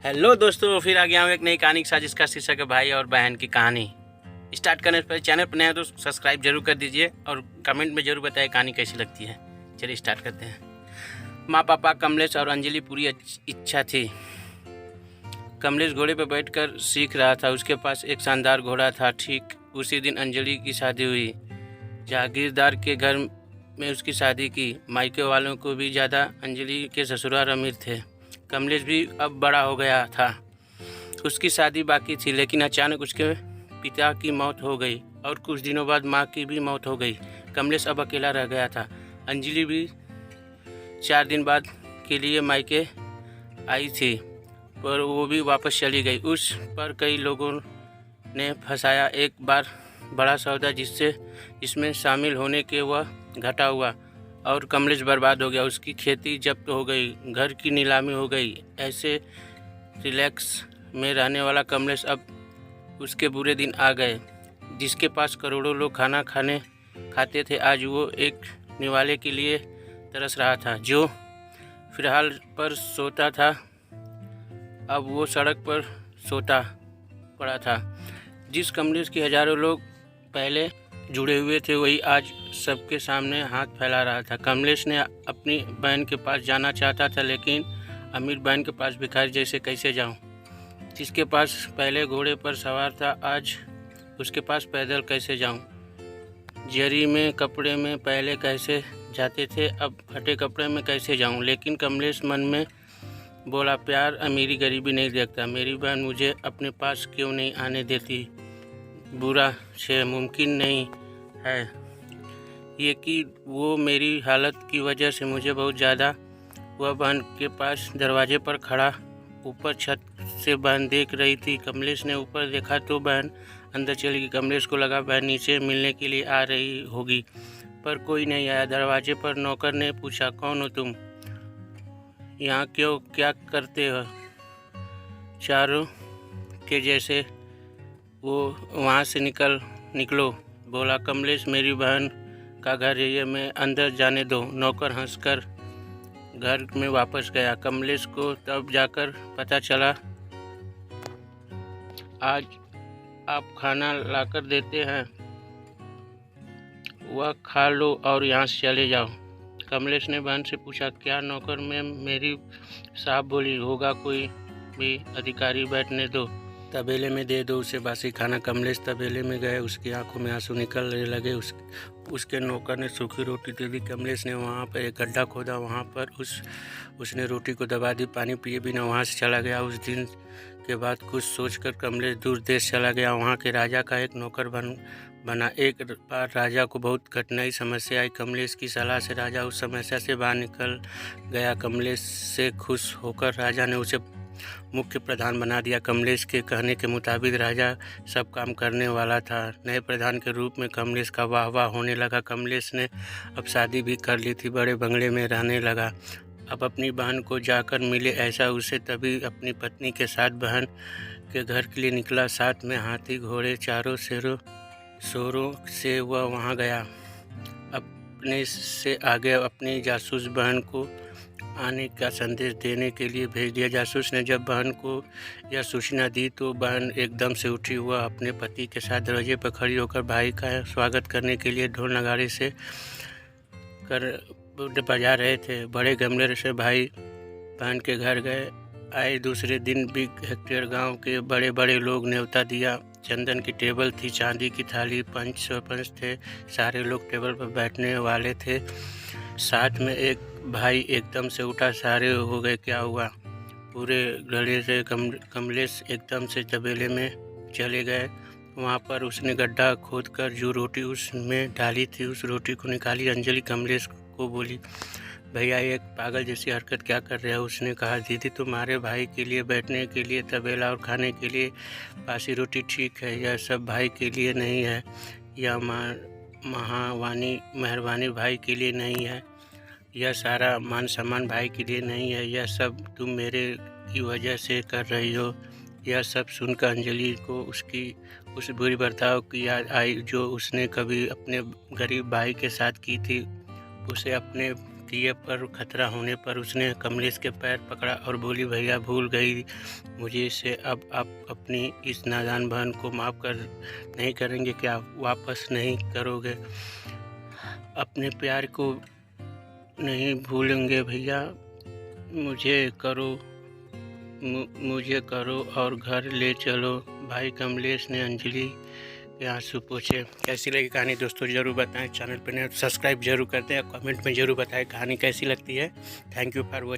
Hello दोस्तों, फिर आ गया हूँ एक नई कहानी के साथ जिसका शीर्षक है भाई और बहन की कहानी। स्टार्ट करने से पहले चैनल पर नया तो सब्सक्राइब जरूर कर दीजिए और कमेंट में जरूर बताइए कहानी कैसी लगती है। चलिए स्टार्ट करते हैं। माँ पापा कमलेश और अंजलि पूरी इच्छा थी। कमलेश घोड़े पर बैठकर सीख रहा था। उसके पास एक शानदार घोड़ा था। ठीक उसी दिन अंजलि की शादी हुई। जागीरदार के घर में उसकी शादी की। मायके वालों को भी ज़्यादा अंजलि के ससुराल अमीर थे। कमलेश भी अब बड़ा हो गया था। उसकी शादी बाकी थी, लेकिन अचानक उसके पिता की मौत हो गई और कुछ दिनों बाद माँ की भी मौत हो गई। कमलेश अब अकेला रह गया था। अंजलि भी 4 दिन बाद के लिए मायके आई थी, पर वो भी वापस चली गई। उस पर कई लोगों ने फंसाया। एक बार बड़ा सौदा जिसमें शामिल होने के वह घटा हुआ और कमलेश बर्बाद हो गया। उसकी खेती जब्त हो गई, घर की नीलामी हो गई। ऐसे रिलैक्स में रहने वाला कमलेश अब उसके बुरे दिन आ गए। जिसके पास करोड़ों लोग खाना खाते थे, आज वो एक निवाले के लिए तरस रहा था जो फिलहाल पर सोता था। अब वो सड़क पर सोता पड़ा था। जिस कमलेश के हजारों लोग पहले जुड़े हुए थे, वही आज सबके सामने हाथ फैला रहा था। कमलेश ने अपनी बहन के पास जाना चाहता था, लेकिन अमीर बहन के पास भिखारी जैसे कैसे जाऊं? जिसके पास पहले घोड़े पर सवार था, आज उसके पास पैदल कैसे जाऊं? जरी में कपड़े में पहले कैसे जाते थे, अब फटे कपड़े में कैसे जाऊं? लेकिन कमलेश मन में बोला, प्यार अमीरी गरीबी नहीं देखता। मेरी बहन मुझे अपने पास क्यों नहीं आने देती? बुरा से मुमकिन नहीं है ये कि वो मेरी हालत की वजह से मुझे बहुत ज़्यादा। वह बहन के पास दरवाजे पर खड़ा ऊपर छत से बहन देख रही थी। कमलेश ने ऊपर देखा तो बहन अंदर चली गई। कमलेश को लगा बहन नीचे मिलने के लिए आ रही होगी, पर कोई नहीं आया। दरवाजे पर नौकर ने पूछा, कौन हो तुम? यहाँ क्यों, क्या करते हो? चारों के जैसे वो वहाँ से निकलो, बोला कमलेश। मेरी बहन का घर है, ये मैं अंदर जाने दो। नौकर हंसकर घर में वापस गया। कमलेश को तब जाकर पता चला, आज आप खाना लाकर देते हैं, वह खा लो और यहाँ से चले जाओ। कमलेश ने बहन से पूछा, क्या नौकर में? मेरी साहब बोली, होगा कोई भी अधिकारी, बैठने दो, तबेले में दे दो उसे बासी खाना। कमलेश तबेले में गए। उसकी आंखों में आंसू निकलने लगे। उसके नौकर ने सूखी रोटी दे दी। कमलेश ने वहाँ पर एक गड्ढा खोदा, वहाँ पर उसने रोटी को दबा दी। पानी पिए बिना वहाँ से चला गया। उस दिन के बाद कुछ सोचकर कमलेश दूर देश चला गया। वहाँ के राजा का एक नौकर बना। एक बार राजा को बहुत कठिनाई समस्या आई। कमलेश की सलाह से राजा उस समस्या से बाहर निकल गया। कमलेश से खुश होकर राजा ने उसे मुख्य प्रधान बना दिया। कमलेश के कहने के मुताबिक राजा सब काम करने वाला था। नए प्रधान के रूप में कमलेश का वाह वाह होने लगा। कमलेश ने अब शादी भी कर ली थी, बड़े बंगले में रहने लगा। अब अपनी बहन को जाकर मिले ऐसा उसे तभी अपनी पत्नी के साथ बहन के घर के लिए निकला। साथ में हाथी घोड़े चारों शोरों से वह वहाँ गया। अपने से आगे अपनी जासूस बहन को आने का संदेश देने के लिए भेज दिया। जासूस ने जब बहन को यह सूचना दी तो बहन एकदम से उठी। वह अपने पति के साथ दरवाजे पर खड़ी होकर भाई का स्वागत करने के लिए ढोल नगाड़े से बजा रहे थे। बड़े गमले से भाई बहन के घर आए। दूसरे दिन बिग हेक्टेयर गांव के बड़े बड़े लोग न्योता दिया। चंदन की टेबल थी, चांदी की थाली, पंच सरपंच थे। सारे लोग टेबल पर बैठने वाले थे। साथ में एक भाई एकदम से उठा, सारे हो गए, क्या हुआ? पूरे गले से कमलेश एकदम से तबेले में चले गए। वहाँ पर उसने गड्ढा खोदकर जो रोटी उसमें डाली थी, उस रोटी को निकाली। अंजलि कमलेश को बोली, भैया एक पागल जैसी हरकत क्या कर रहे हो? उसने कहा, दीदी तुम्हारे भाई के लिए बैठने के लिए तबेला और खाने के लिए बासी रोटी ठीक है, यह सब भाई के लिए नहीं है, यह मेहरबानी भाई के लिए नहीं है, यह सारा मान सम्मान भाई के लिए नहीं है, यह सब तुम मेरे की वजह से कर रही हो। यह सब सुनकर अंजलि को उसकी उस बुरी बर्ताव की याद आई जो उसने कभी अपने गरीब भाई के साथ की थी। उसे अपने किए पर खतरा होने पर उसने कमलेश के पैर पकड़ा और बोली, भैया भूल गई मुझे से, अब आप अपनी इस नादान बहन को माफ़ कर नहीं करेंगे क्या? वापस नहीं करोगे? अपने प्यार को नहीं भूलेंगे भैया? मुझे करो और घर ले चलो। भाई कमलेश ने अंजलि के आंसू पोंछे। कैसी लगी कहानी दोस्तों ज़रूर बताएं। चैनल पर नए सब्सक्राइब जरूर करते हैं, कमेंट में ज़रूर बताएं कहानी कैसी लगती है। Thank you for watching.